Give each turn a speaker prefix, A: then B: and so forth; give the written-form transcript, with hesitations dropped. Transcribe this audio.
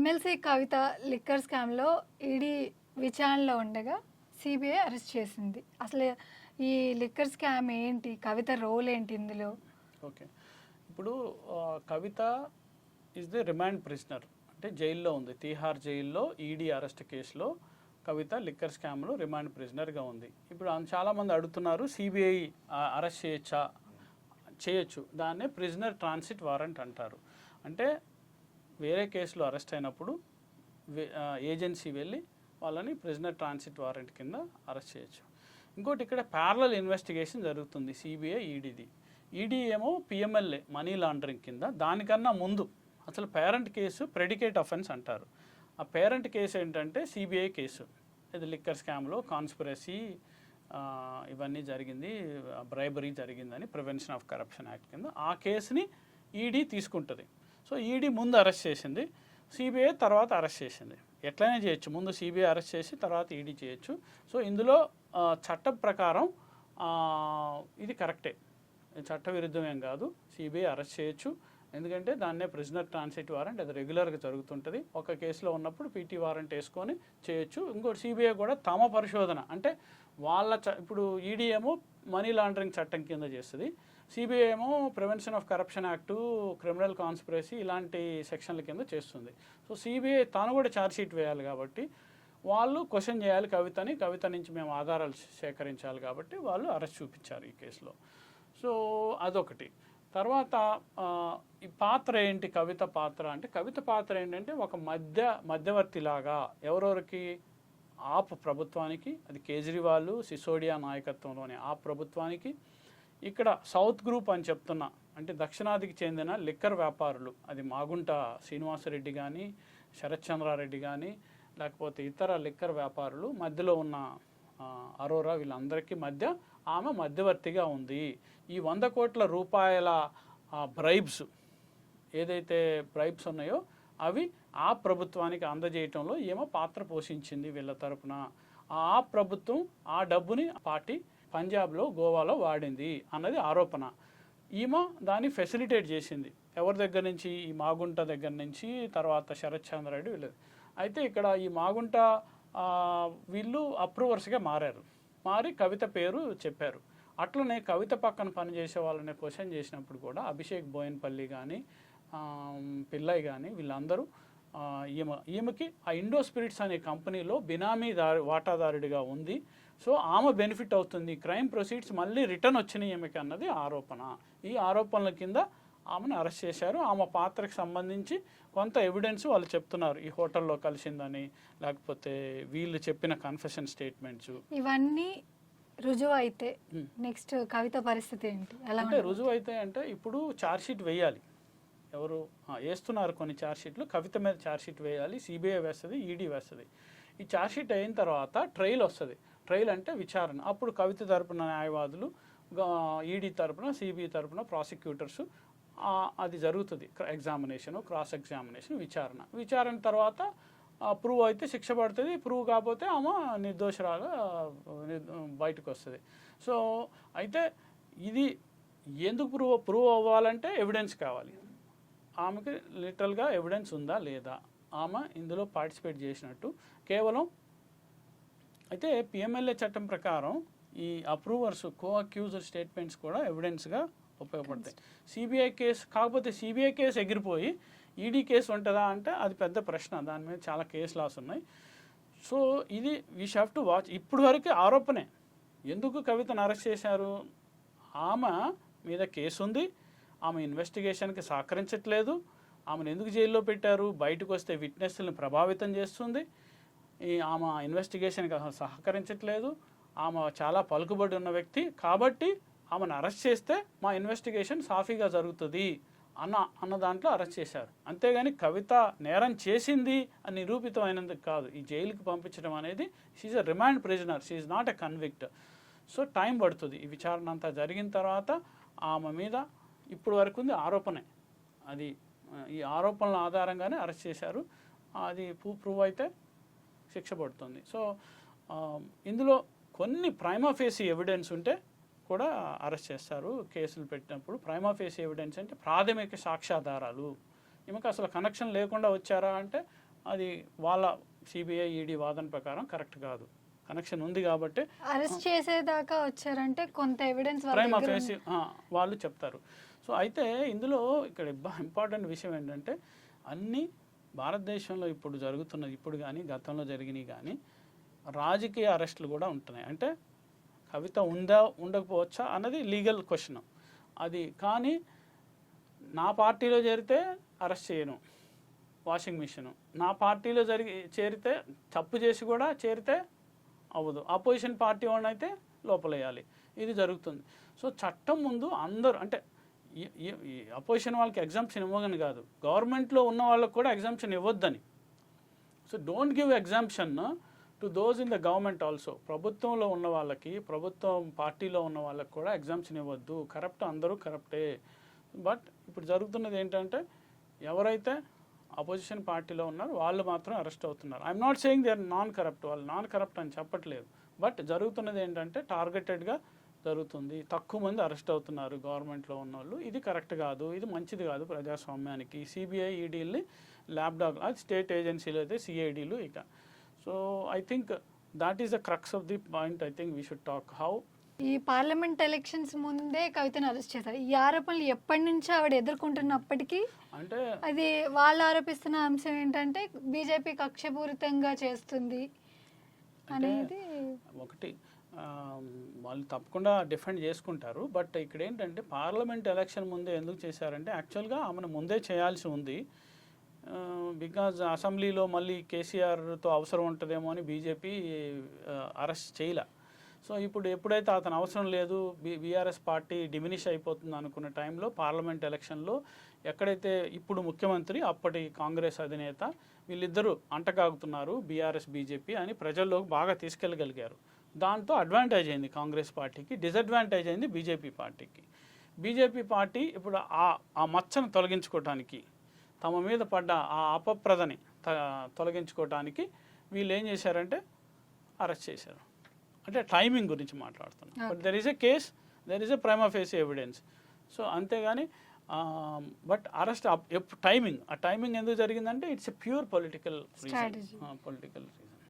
A: MLC కవిత liquor స్కామ్లో ED విచారణలో ఉండగా సిబిఐ అరెస్ట్ చేసింది. అసలు ఈ లిక్కర్ స్కామ్ ఏంటి, కవిత రోల్ ఏంటి ఇందులో?
B: ఓకే, ఇప్పుడు కవిత ఈజ్ ది రిమాండ్ ప్రిజనర్, అంటే జైల్లో ఉంది. తీహార్ జైల్లో ఈడీ అరెస్ట్ కేసులో కవిత లిక్కర్ స్కామ్లో రిమాండ్ ప్రిజనర్గా ఉంది. ఇప్పుడు చాలామంది అడుగుతున్నారు, సిబిఐ అరెస్ట్ చేయొచ్చు, దాన్నే ప్రిజనర్ ట్రాన్సిట్ వారెంట్ అంటారు. అంటే వేరే కేసులో అరెస్ట్ అయినప్పుడు ఏజెన్సీ వెళ్ళి వాళ్ళని ప్రిజనర్ ట్రాన్సిట్ వారెంట్ కింద అరెస్ట్ చేయొచ్చు. ఇంకోటి, ఇక్కడ ప్యారలల్ ఇన్వెస్టిగేషన్ జరుగుతుంది సిబిఐ ఈడీది. ఈడీ ఏమో పిఎంఎల్ఏ మనీ లాండరింగ్ కింద, దానికన్నా ముందు అసలు పేరెంట్ కేసు ప్రెడికేట్ అఫెన్స్ అంటారు. ఆ పేరెంట్ కేసు ఏంటంటే సిబిఐ కేసు, ఇది లిక్కర్ స్కామ్లో కాన్స్పిరసీ ఇవన్నీ జరిగింది, బ్రైబరీ జరిగిందని ప్రివెన్షన్ ఆఫ్ కరప్షన్ యాక్ట్ కింద ఆ కేసుని ఈడీ తీసుకుంటుంది. సో ఈడీ ముందు అరెస్ట్ చేసింది, సిబిఐ తర్వాత అరెస్ట్ చేసింది. ఎట్లయినా చేయొచ్చు, ముందు సిబిఐ అరెస్ట్ చేసి తర్వాత ఈడీ చేయొచ్చు. సో ఇందులో చట్టం ప్రకారం ఇది కరెక్టే, చట్టవిరుద్ధమేం కాదు, సిబిఐ అరెస్ట్ చేయొచ్చు. ఎందుకంటే దాన్నే ప్రిజనర్ ట్రాన్సిట్ వారెంట్, అది రెగ్యులర్గా జరుగుతుంటుంది. ఒక కేసులో ఉన్నప్పుడు పీటీ వారెంట్ వేసుకొని చేయొచ్చు. ఇంకోటి, సిబిఐ కూడా తమ పరిశోధన, అంటే వాళ్ళ ఇప్పుడు ఈడీ ఏమో మనీ లాండరింగ్ చట్టం కింద చేస్తుంది, సిబిఐ ఏమో prevention of corruption act, criminal conspiracy ఇలాంటి సెక్షన్ల కింద చేస్తుంది. సో సిబిఐ తాను కూడా ఛార్జ్షీట్ వేయాలి కాబట్టి వాళ్ళు క్వశ్చన్ చేయాలి కవితని, కవిత నుంచి మేము ఆధారాలు సేకరించాలి కాబట్టి వాళ్ళు అరెస్ట్ చూపించారు ఈ కేసులో. సో అదొకటి. తర్వాత ఈ పాత్ర ఏంటి, కవిత పాత్ర అంటే, కవిత పాత్ర ఏంటంటే ఒక మధ్యవర్తిలాగా ఎవరెవరికి, ఆప్ ప్రభుత్వానికి, అది కేజ్రీవాల్ సిసోడియా నాయకత్వంలోని ఆ ప్రభుత్వానికి, ఇక్కడ సౌత్ గ్రూప్ అని చెప్తున్నా, అంటే దక్షిణాదికి చెందిన లిక్కర్ వ్యాపారులు, అది మాగుంట శ్రీనివాసరెడ్డి కానీ, శరత్ చంద్రారెడ్డి కానీ, లేకపోతే ఇతర లిక్కర్ వ్యాపారులు, మధ్యలో ఉన్న అరోరా, వీళ్ళందరికీ మధ్య ఆమె మధ్యవర్తిగా ఉంది. ఈ 100 కోట్ల రూపాయల బ్రైబ్స్, ఏదైతే బ్రైబ్స్ ఉన్నాయో అవి ఆ ప్రభుత్వానికి అందజేయటంలో ఏమో పాత్ర పోషించింది వీళ్ళ తరపున. ఆ ప్రభుత్వం ఆ డబ్బుని పార్టీ పంజాబ్లో, గోవాలో వాడింది అన్నది ఆరోపణ. ఈమె దాన్ని ఫెసిలిటేట్ చేసింది. ఎవరి దగ్గర నుంచి, ఈ మాగుంట దగ్గర నుంచి, తర్వాత శరత్ చంద్రారెడ్డి వీళ్ళు. అయితే ఇక్కడ ఈ మాగుంట వీళ్ళు అప్రూవర్స్గా మారి కవిత పేరు చెప్పారు. అట్లనే కవిత పక్కన పనిచేసే వాళ్ళని క్వశ్చన్ చేసినప్పుడు కూడా అభిషేక్ బోయిన్పల్లి కానీ, పిల్లయ్ కానీ, వీళ్ళందరూ ఈమెకి ఆ ఇండో స్పిరిట్స్ అనే కంపెనీలో బినామీ వాటాదారుడిగా ఉంది. సో ఆమె బెనిఫిట్ అవుతుంది, క్రైమ్ ప్రొసీడ్స్ మళ్ళీ రిటర్న్ వచ్చినాయి ఈమెకి అన్నది ఆరోపణ. ఈ ఆరోపణల కింద ఆమెను అరెస్ట్ చేశారు. ఆమె పాత్రకు సంబంధించి కొంత ఎవిడెన్స్ వాళ్ళు చెప్తున్నారు, ఈ హోటల్లో కలిసిందని, లేకపోతే వీళ్ళు చెప్పిన కన్ఫెషన్ స్టేట్మెంట్స్,
A: ఇవన్నీ రుజువు అయితే నెక్స్ట్ కవిత పరిస్థితి ఏంటి?
B: అంటే రుజువు అయితే అంటే ఇప్పుడు ఛార్జ్షీట్ వేయాలి, ఎవరు వేస్తున్నారు కొన్ని ఛార్జ్షీట్లు, కవిత మీద ఛార్జ్షీట్ వేయాలి, సిబిఐ వేస్తుంది, ఈడీ వేస్తుంది. ఈ ఛార్జ్షీట్ అయిన తర్వాత ట్రయల్ వస్తుంది. ట్రయల్ అంటే విచారణ. అప్పుడు కవిత తరపున న్యాయవాదులు, ఈడీ తరపున, సిబిఐ తరపున ప్రాసిక్యూటర్స్, అది జరుగుతుంది. ఎగ్జామినేషను, క్రాస్ ఎగ్జామినేషన్, విచారణ తర్వాత ప్రూవ్ అయితే శిక్ష పడుతుంది, ప్రూవ్ కాకపోతే ఆమె నిర్దోషురాగా బయటకు వస్తుంది. సో అయితే ఇది ఎందుకు ప్రూవ్ అవ్వాలంటే ఎవిడెన్స్ కావాలి. ఆమెకి లిటరల్గా ఎవిడెన్స్ ఉందా లేదా, ఆమె ఇందులో పార్టిసిపేట్ చేసినట్టు. కేవలం అయితే పిఎంఎల్ఏ చట్టం ప్రకారం ఈ అప్రూవర్స్, కో అక్యూజర్ స్టేట్మెంట్స్ కూడా ఎవిడెన్స్గా ఉపయోగపడతాయి. సిబిఐ కేసు కాకపోతే సిబిఐ కేసు ఎగిరిపోయి ఈడీ కేసు ఉంటుందా అంటే అది పెద్ద ప్రశ్న, దాని మీద చాలా కేసు లాస్ ఉన్నాయి. సో ఇది వీ హ్యావ్ టు వాచ్. ఇప్పుడు వరకు ఆరోపణే. ఎందుకు కవితను అరెస్ట్ చేశారు? ఆమె మీద కేసు ఉంది, ఆమె ఇన్వెస్టిగేషన్కి సహకరించట్లేదు, ఆమెను ఎందుకు జైల్లో పెట్టారు, బయటకు వస్తే విట్నెస్లను ప్రభావితం చేస్తుంది, ఆమె ఇన్వెస్టిగేషన్కి అసలు సహకరించట్లేదు, ఆమె చాలా పలుకుబడి ఉన్న వ్యక్తి కాబట్టి ఆమెను అరెస్ట్ చేస్తే మా ఇన్వెస్టిగేషన్ సాఫీగా జరుగుతుంది అన్న దాంట్లో అరెస్ట్ చేశారు. అంతేగాని కవిత నేరం చేసింది అని నిరూపితమైనందుకు కాదు. ఈ జైలుకి పంపించడం అనేది, she's a remand prisoner, she's not a convict. So time పడుతుంది. ఈ విచారణ అంతా జరిగిన తర్వాత ఆమె మీద ఇప్పుడు వరకు ఉంది ఆరోపణే, అది ఈ ఆరోపణల ఆధారంగానే అరెస్ట్ చేశారు. అది ప్రూవ్ అయితే శిక్ష పడుతుంది. సో ఇందులో కొన్ని ప్రైమా ఫేసి ఎవిడెన్స్ ఉంటే కూడా అరెస్ట్ చేస్తారు కేసులు పెట్టినప్పుడు. ప్రైమా ఫేసి ఎవిడెన్స్ అంటే ప్రాథమిక సాక్ష్యాధారాలు, ఈమెకు అసలు కనెక్షన్ లేకుండా వచ్చారా అంటే అది వాళ్ళ సిబిఐ ఈడీ వాదన ప్రకారం కరెక్ట్ కాదు. కనెక్షన్ ఉంది కాబట్టి
A: అరెస్ట్ చేసేదాకా వచ్చారంటే కొంత ఎవిడెన్స్
B: ప్రైమ్ అఫేసి వాళ్ళు చెప్తారు. సో అయితే ఇందులో ఇక్కడ ఇంపార్టెంట్ విషయం ఏంటంటే అన్ని భారతదేశంలో ఇప్పుడు జరుగుతున్నది, ఇప్పుడు కానీ గతంలో జరిగినాయి కానీ రాజకీయ అరెస్టులు కూడా ఉంటున్నాయి. అంటే కవిత ఉందా ఉండకపోవచ్చా అన్నది లీగల్ క్వశ్చన్. అది కానీ నా పార్టీలో చేరితే అరెస్ట్ చేయను, వాషింగ్ మిషను. నా పార్టీలో చేరితే తప్పు చేసి కూడా చేరితే అవ్వదు, అపోజిషన్ పార్టీ వాళ్ళని అయితే లోపలేయాలి. ఇది జరుగుతుంది. సో చట్టం ముందు అందరూ, అంటే ఈ అపోజిషన్ వాళ్ళకి ఎగ్జామ్షన్ ఇవ్వగని కాదు, గవర్నమెంట్లో ఉన్న వాళ్ళకి కూడా ఎగ్జామ్షన్ ఇవ్వద్దని. So don't give exemption to those in the government also. ప్రభుత్వంలో ఉన్న వాళ్ళకి, ప్రభుత్వం పార్టీలో ఉన్న వాళ్ళకి కూడా ఎగ్జామ్షన్ ఇవ్వద్దు. కరప్ట్ అందరూ కరప్టే. బట్ ఇప్పుడు జరుగుతున్నది ఏంటంటే ఎవరైతే అపోజిషన్ పార్టీలో ఉన్నారు వాళ్ళు మాత్రం అరెస్ట్ అవుతున్నారు. I'm not saying they are non corrupt, వాళ్ళు నాన్ కరప్ట్ అని చెప్పట్లేదు. బట్ జరుగుతున్నది ఏంటంటే టార్గెటెడ్గా జరుగుతుంది, తక్కువ మంది అరెస్ట్ అవుతున్నారు గవర్నమెంట్లో ఉన్న వాళ్ళు. ఇది కరెక్ట్ కాదు, ఇది మంచిది కాదు ప్రజాస్వామ్యానికి. సిబిఐ ఈడీల్ని ల్యాప్డాగ్, అది స్టేట్ ఏజెన్సీలు అయితే సిఐడీలు. ఇక so I think that is the crux of the point. I think we should talk how
A: ఈ పార్లమెంట్ ఎలక్షన్స్ ముందే కవితను అరెస్ట్ చేశారు. ఈ ఆరోపణలు ఎప్పటి నుంచో ఆవిడ ఎదుర్కొంటున్నప్పటికీ
B: అంటే
A: అది వాళ్ళు ఆరోపిస్తున్న అంశం ఏంటంటే బీజేపీ కక్షపూరితంగా చేస్తుంది అనేది.
B: ఒకటి వాళ్ళు తప్పకుండా డిఫెండ్ చేసుకుంటారు. బట్ ఇక్కడ ఏంటంటే పార్లమెంట్ ఎలక్షన్ ముందే ఎందుకు చేశారంటే యాక్చువల్గా ఆమెను ముందే చేయాల్సి ఉంది. బికాజ్ అసెంబ్లీలో మళ్ళీ కేసీఆర్తో అవసరం ఉంటుందేమో అని బీజేపీ అరెస్ట్ చేయలే. సో ఇప్పుడు ఎప్పుడైతే అతను అవసరం లేదు, బీఆర్ఎస్ పార్టీ డిమినిష్ అయిపోతుంది అనుకున్న టైంలో పార్లమెంట్ ఎలక్షన్లో ఎక్కడైతే ఇప్పుడు ముఖ్యమంత్రి అప్పటి కాంగ్రెస్ అధినేత వీళ్ళిద్దరూ అంటకాగుతున్నారు బీఆర్ఎస్ బీజేపీ అని ప్రజల్లోకి బాగా తీసుకెళ్ళగలిగారు. దాంతో అడ్వాంటేజ్ అయింది కాంగ్రెస్ పార్టీకి, డిసడ్వాంటేజ్ అయింది బీజేపీ పార్టీకి. బీజేపీ పార్టీ ఇప్పుడు ఆ మచ్చను తొలగించుకోవటానికి, తమ మీద పడ్డ ఆ అపప్రదని తొలగించుకోవటానికి వీళ్ళు ఏం చేశారంటే అరెస్ట్ చేశారు. అంటే టైమింగ్ గురించి మాట్లాడుతున్నాం. But there is a case, there is a prima facie evidence. So అంతేగాని బట్ అరెస్ట్ టైమింగ్, ఆ టైమింగ్ ఎందుకు జరిగిందంటే it's a pure political reason.